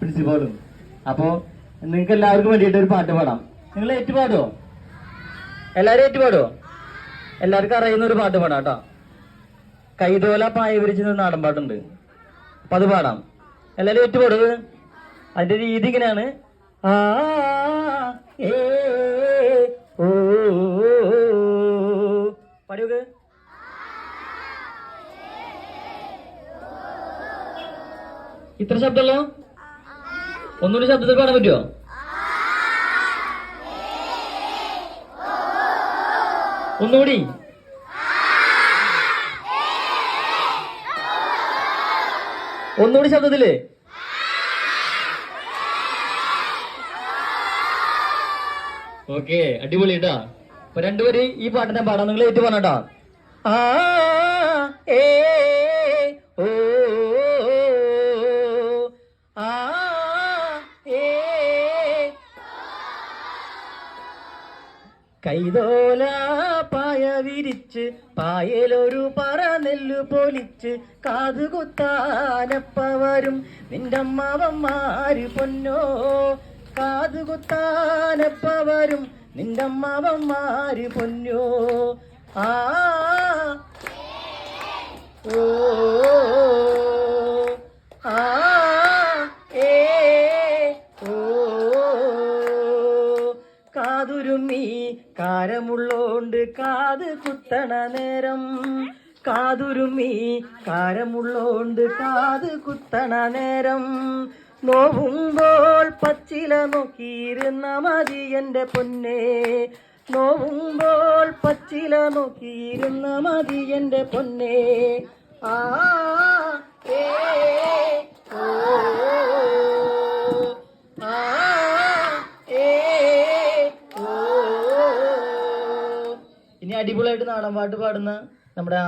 പ്രിൻസിപ്പാളും. അപ്പോ നിങ്ങൾക്ക് എല്ലാവർക്കും വേണ്ടിയിട്ട് ഒരു പാട്ട് പാടാം. നിങ്ങൾ ഏറ്റുപാടുവോ? എല്ലാരും ഏറ്റുപാടുവോ? എല്ലാവർക്കും അറിയുന്ന ഒരു പാട്ട് പാടാം കേട്ടോ. കൈതോല പായ വിരിച്ചൊരു നാടൻ പാട്ടുണ്ട്. അപ്പൊ അത് പാടാം. എല്ലാരും ഏറ്റുപാടുക. അതിന്റെ രീതി ഇങ്ങനെയാണ്. ആ ഏ ഓ പാടിയോക്ക്. ഇത്ര ശബ്ദമല്ലോ. ഒന്നുകൂടി ശബ്ദത്തിൽ പാടാൻ പറ്റുമോ? ഒന്നുകൂടി. ഒന്നുകൂടി ശബ്ദത്തില്. ഓക്കെ, അടിപൊളി കേട്ടാ. അപ്പൊ രണ്ടുപേര് ഈ പാട്ട് ഞാൻ പാടാം. നിങ്ങൾ ഏറ്റു പറഞ്ഞാ. ആ ഏ ഓ ആ ഏ കൈതോല പായ വിരിച്ച് പായലൊരു പറ നെല്ലു പൊലിച്ച് കാതുകുത്താനപ്പ വരും നിന്റെ അമ്മാവന്മാര് പൊന്നോ. കാതുകുത്താനപ്പ വരും നിന്റെ അമ്മാവന്മാര് പൊന്നോ. ആ ഓ ആ ഏ ഓ കാതുരുമ്മി കാരമുള്ളോണ്ട് കാത് കുത്തണ നേരം. കാതുരുമ്മി കാരമുള്ളോണ്ട് കാത് കുത്തണ നേരം. നോവുമ്പോൾ പച്ചില നോക്കിയിരുന്ന മതി എന്റെ പൊന്നെ. നോവുമ്പോൾ പച്ചില നോക്കിയിരുന്ന മതി എന്റെ പൊന്നെ. ആ ഏ ഓ ആ ഏ ഓ. ഇനി അടിപൊളിയായിട്ട് നാടൻ പാട്ട് പാടുന്ന നമ്മുടെ